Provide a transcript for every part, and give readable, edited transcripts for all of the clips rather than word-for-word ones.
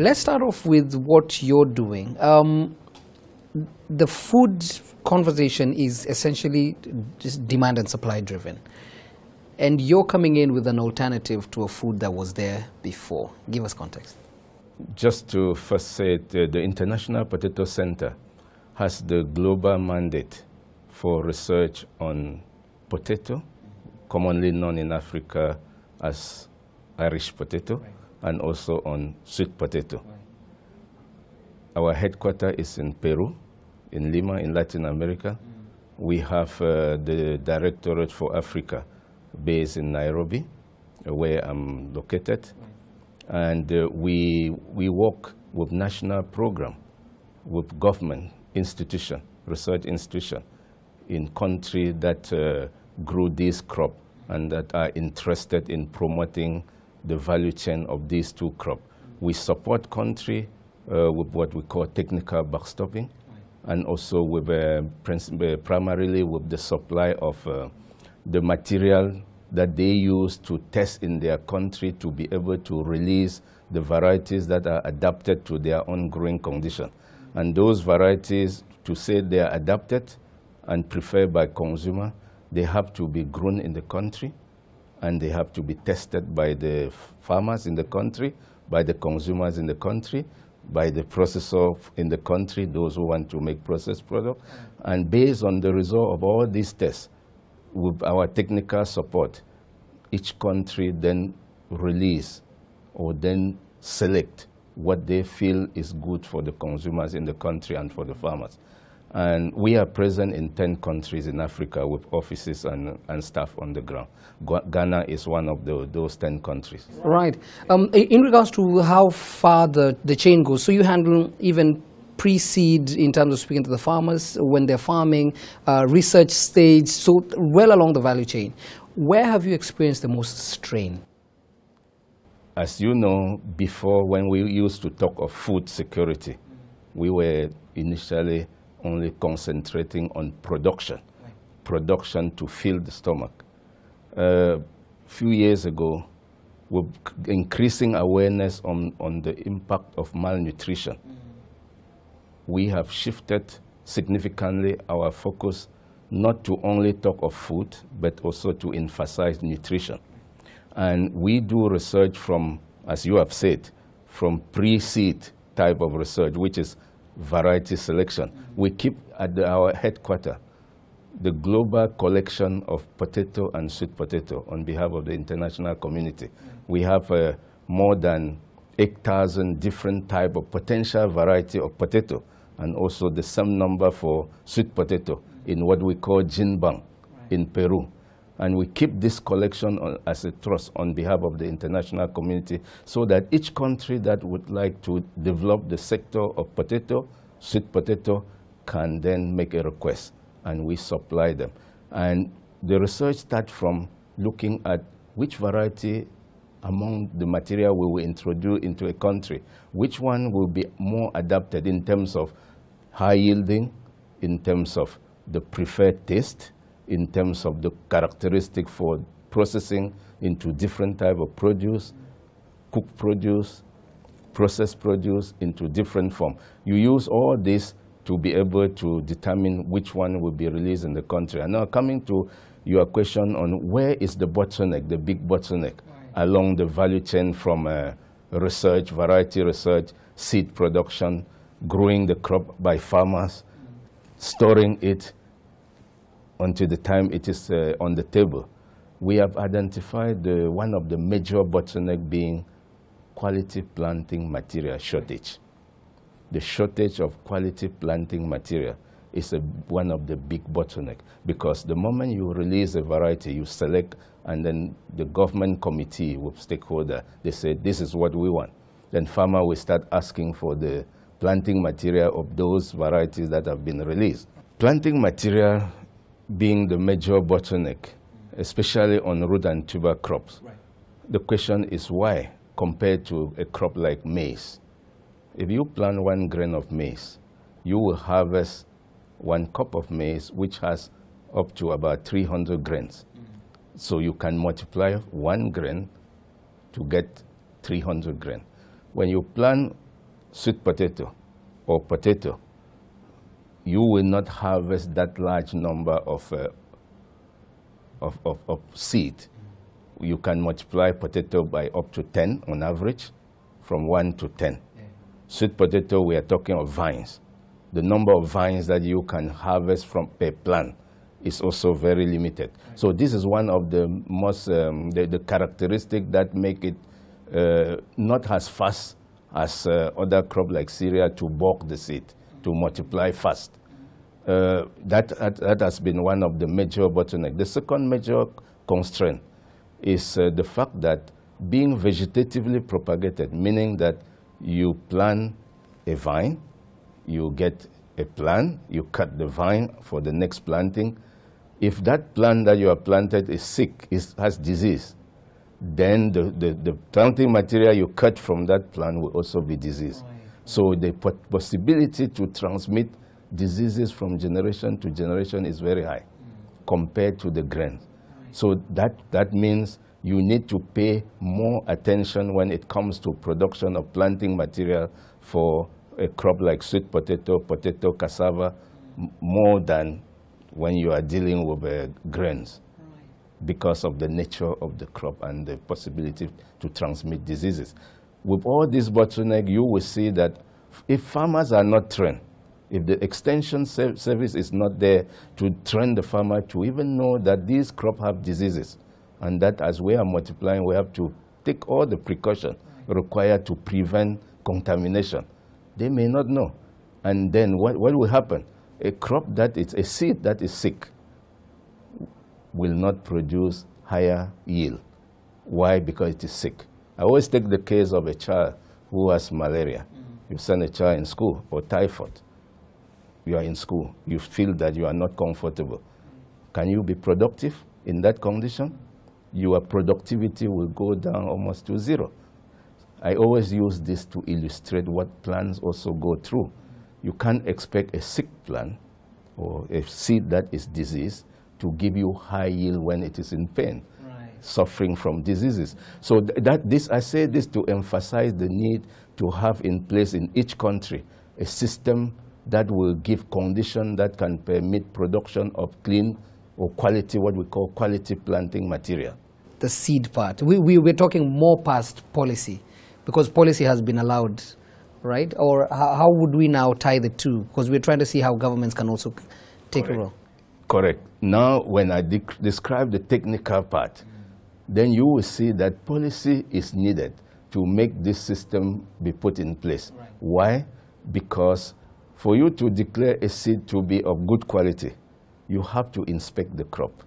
Let's start off with what you're doing. The food conversation is essentially just demand and supply driven. And you're coming in with an alternative to a food that was there before. Give us context. Just to first say, the International Potato Center has the global mandate for research on potato, commonly known in Africa as Irish potato, right, and also on sweet potato. Right. Our headquarters is in Peru, in Lima, in Latin America. We have the Directorate for Africa based in Nairobi, where I'm located. Right. And we work with national program, with government institution, research institution in countries that grew this crop and that are interested in promoting the value chain of these two crops. We support country with what we call technical backstopping, and also with primarily with the supply of the material that they use to test in their country to be able to release the varieties that are adapted to their own growing condition. And those varieties, to say they are adapted and preferred by consumer, they have to be grown in the country, and they have to be tested by the farmers in the country, by the consumers in the country, by the processor in the country, those who want to make processed product. And based on the result of all these tests, with our technical support, each country then release or then select what they feel is good for the consumers in the country and for the farmers. And we are present in 10 countries in Africa with offices and staff on the ground. Ghana is one of those 10 countries. Right. In regards to how far the chain goes, so you handle even pre-seed in terms of speaking to the farmers when they're farming, research stage, so well along the value chain. Where have you experienced the most strain? As you know, before, when we used to talk of food security, we were initially only concentrating on production, right, production to fill the stomach. A few years ago, with increasing awareness on the impact of malnutrition, we have shifted significantly our focus not to only talk of food, but also to emphasize nutrition. And we do research from, as you have said, from pre-seed type of research, which is variety selection. We keep at our headquarters the global collection of potato and sweet potato on behalf of the international community. We have more than 8,000 different type of potential variety of potato, and also the same number for sweet potato in what we call gene bank in Peru. And we keep this collection as a trust on behalf of the international community, so that each country that would like to develop the sector of potato, sweet potato, can then make a request, and we supply them. And the research starts from looking at which variety among the material we will introduce into a country, which one will be more adapted in terms of high yielding, in terms of the preferred taste, in terms of the characteristic for processing into different type of produce, cooked produce, processed produce into different form. You use all this to be able to determine which one will be released in the country. And now coming to your question on where is the bottleneck, the big bottleneck, right, along the value chain from research, variety research, seed production, growing the crop by farmers, storing it until the time it is on the table. We have identified one of the major bottlenecks being quality planting material shortage. The shortage of quality planting material is one of the big bottlenecks, because the moment you release a variety, you select, and then the government committee with stakeholder, they say, this is what we want. Then farmer will start asking for the planting material of those varieties that have been released. Planting material being the major bottleneck, especially on root and tuber crops. Right. The question is why, compared to a crop like maize. If you plant 1 grain of maize, you will harvest 1 cup of maize, which has up to about 300 grains. So you can multiply 1 grain to get 300 grains. When you plant sweet potato or potato, you will not harvest that large number of seed. You can multiply potato by up to 10 on average, from 1 to 10. Yeah. Sweet potato, we are talking of vines. The number of vines that you can harvest from per plant is also very limited. Right. So this is one of the most, the characteristics that make it not as fast as other crops like cereal to bulk the seed, to multiply fast. That has been one of the major bottlenecks. The second major constraint is the fact that being vegetatively propagated, meaning that you plant a vine, you get a plant, you cut the vine for the next planting. If that plant that you have planted is sick, has disease, then the planting material you cut from that plant will also be diseased. Right. So the possibility to transmit diseases from generation to generation is very high compared to the grain. So that means you need to pay more attention when it comes to production of planting material for a crop like sweet potato, potato, cassava, more than when you are dealing with grains, because of the nature of the crop and the possibility to transmit diseases. With all this bottleneck, you will see that if farmers are not trained, if the extension service is not there to train the farmer to even know that these crops have diseases, and that as we are multiplying, we have to take all the precautions required to prevent contamination. They may not know. And then what will happen? A crop that is a seed that is sick will not produce higher yield. Why? Because it is sick. I always take the case of a child who has malaria. You send a child in school, or typhoid. You are in school. You feel that you are not comfortable. Can you be productive in that condition? Your productivity will go down almost to zero. I always use this to illustrate what plants also go through. You can't expect a sick plant or a seed that is diseased to give you high yield when it is in pain, suffering from diseases. So I say this to emphasize the need to have in place in each country a system that will give conditions that can permit production of clean or quality, what we call quality planting material. The seed part. We're talking more past policy, because policy has been allowed, right? Or how would we now tie the two? Because we're trying to see how governments can also take a role. Correct. Now, when I describe the technical part, then you will see that policy is needed to make this system be put in place. Right. Why? Because for you to declare a seed to be of good quality, you have to inspect the crop.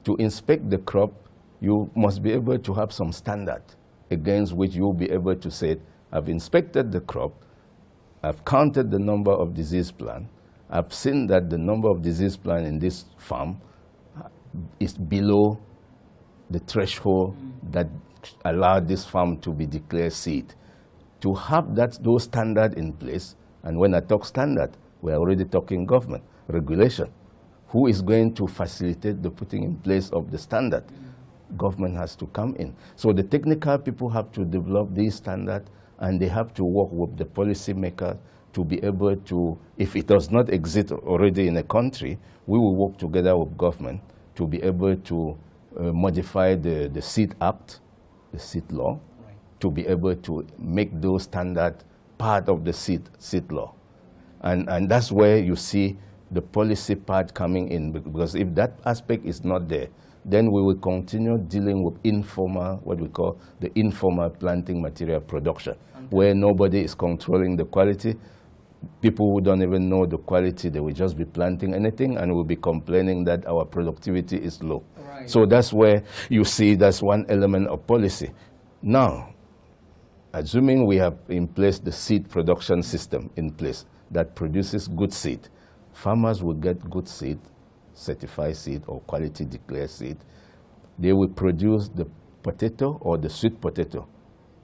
To inspect the crop, you must be able to have some standard against which you'll be able to say, I've inspected the crop, I've counted the number of disease plants, I've seen that the number of disease plants in this farm is below the threshold that allowed this farm to be declared seed. To have those standards in place, and when I talk standard, we're already talking government, regulation. Who is going to facilitate the putting in place of the standard? Government has to come in. So the technical people have to develop these standards, and they have to work with the policymaker to be able to, if it does not exist already in a country, we will work together with government to be able to modify the Seed Act, the seed law, to be able to make those standards part of the seed law. And that's where you see the policy part coming in, because if that aspect is not there, then we will continue dealing with informal, what we call the informal planting material production, where nobody is controlling the quality. People who don't even know the quality, they will just be planting anything and will be complaining that our productivity is low. Right. So that's where you see that's one element of policy. Now, assuming we have in place the seed production system in place that produces good seed, farmers will get good seed, certified seed or quality declared seed. They will produce the potato or the sweet potato.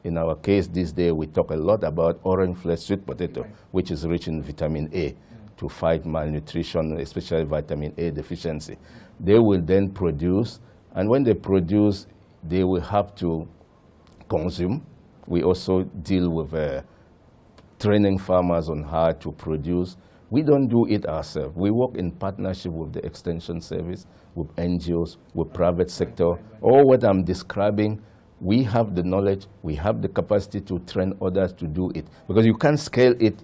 In our case this day, we talk a lot about orange flesh sweet potato, which is rich in vitamin A to fight malnutrition, especially vitamin A deficiency. They will then produce, and when they produce, they will have to consume. We also deal with training farmers on how to produce. We don't do it ourselves. We work in partnership with the Extension Service, with NGOs, with private sector. All what I'm describing, we have the knowledge, we have the capacity to train others to do it. Because you can't scale it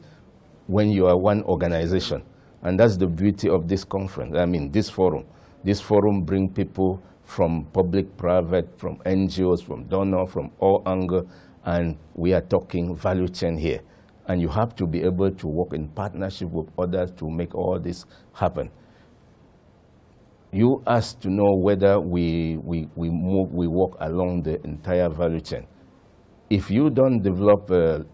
when you are one organization. And that's the beauty of this conference, I mean, this forum. This forum brings people from public, private, from NGOs, from donors, from all angles, and we are talking value chain here. And you have to be able to work in partnership with others to make all this happen. You asked to know whether we work along the entire value chain. If you don't develop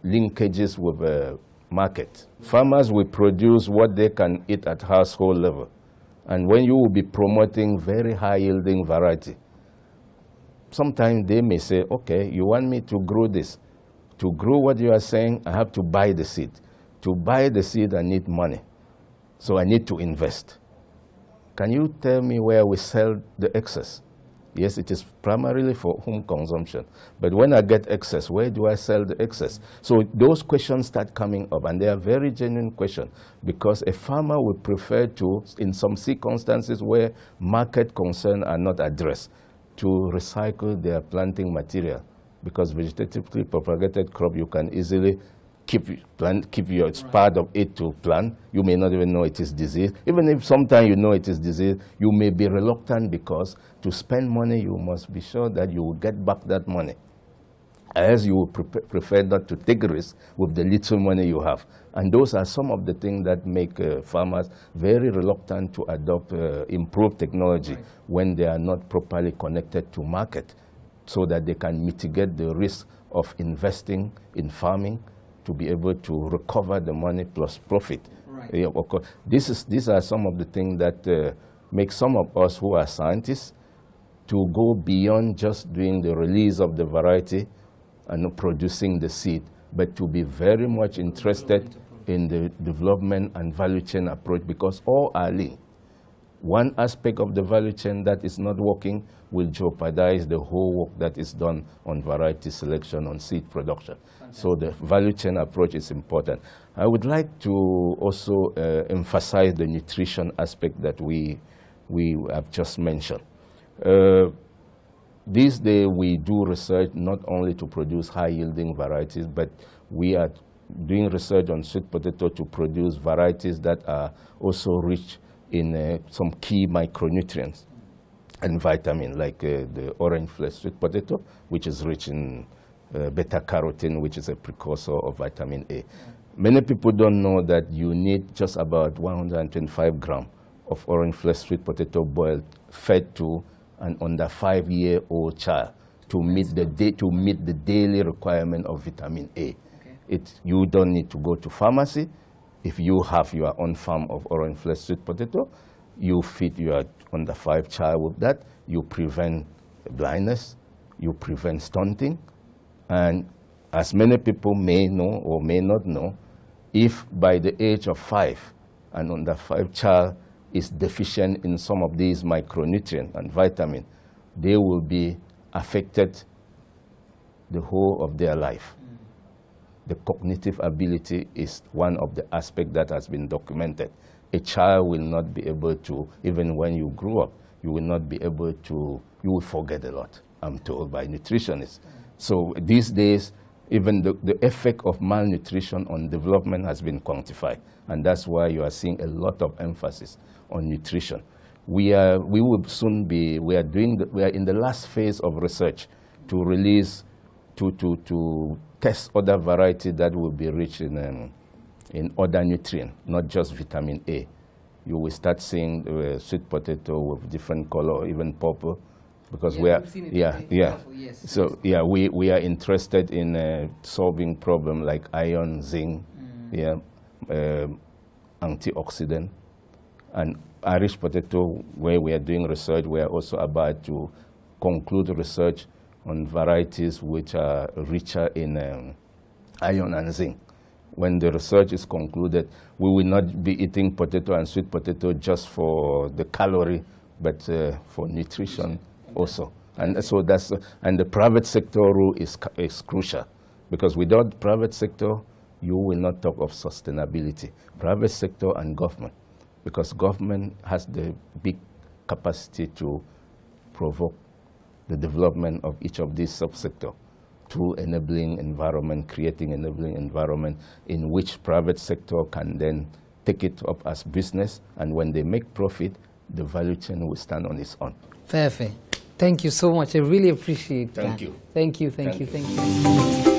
linkages with the market, farmers will produce what they can eat at household level. And when you will be promoting very high yielding variety, sometimes they may say, okay, you want me to grow this. To grow what you are saying, I have to buy the seed. To buy the seed, I need money. So I need to invest. Can you tell me where we sell the excess? Yes, it is primarily for home consumption. But when I get excess, where do I sell the excess? So those questions start coming up, and they are very genuine questions, because a farmer would prefer to, in some circumstances where market concerns are not addressed, to recycle their planting material. Because vegetatively propagated crop, you can easily keep your part of it to plant. You may not even know it is disease. Even if sometimes you know it is disease, you may be reluctant, because to spend money, you must be sure that you will get back that money. As you would prefer not to take risks with the little money you have. And those are some of the things that make farmers very reluctant to adopt improved technology when they are not properly connected to market, so that they can mitigate the risk of investing in farming to be able to recover the money plus profit. Right. Yeah, of course. These are some of the things that make some of us who are scientists to go beyond just doing the release of the variety and producing the seed, but to be very much interested in the development and value chain approach, because all are linked. One aspect of the value chain that is not working will jeopardize the whole work that is done on variety selection, on seed production. So the value chain approach is important. I would like to also emphasize the nutrition aspect that we have just mentioned. These days we do research not only to produce high-yielding varieties, but we are doing research on sweet potato to produce varieties that are also rich in some key micronutrients and vitamin, like the orange flesh sweet potato, which is rich in beta-carotene, which is a precursor of vitamin A. Many people don't know that you need just about 125 grams of orange flesh sweet potato boiled, fed to an under 5-year-old child to meet the daily requirement of vitamin A. Okay. You don't need to go to pharmacy. If you have your own farm of orange flesh sweet potato, you feed your under 5 child with that. You prevent blindness, you prevent stunting, and as many people may know or may not know, if by the age of 5 an under 5 child is deficient in some of these micronutrients and vitamins, they will be affected the whole of their life. The cognitive ability is one of the aspects that has been documented. A child will not be able to, even when you grow up, you will not be able to, you will forget a lot, I'm told by nutritionists. So these days, even the effect of malnutrition on development has been quantified. And that's why you are seeing a lot of emphasis on nutrition. We will soon be, we are in the last phase of research to release, to test other varieties that will be rich in other nutrients, not just vitamin A. You will start seeing sweet potato with different color, even purple, because we are, we are interested in solving problems like iron, zinc, antioxidant, and Irish potato, where we are doing research. We are also about to conclude research on varieties which are richer in iron and zinc. When the research is concluded, we will not be eating potato and sweet potato just for the calorie, but for nutrition also. And so and the private sector role is crucial, because without private sector, you will not talk of sustainability. Private sector and government, because government has the big capacity to provoke the development of each of these subsectors through enabling environment, creating enabling environment in which private sector can then take it up as business, and when they make profit, the value chain will stand on its own. Fair. Thank you so much. I really appreciate that. Thank you. Thank you.